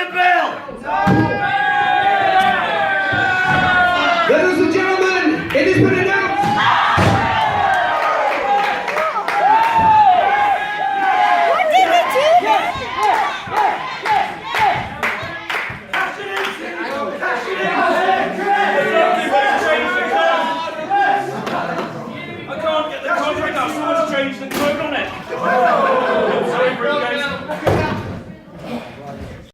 the bill! Ladies and gentlemen, it has been announced. What did they do? I can't get the contract out, someone's changed the code on it.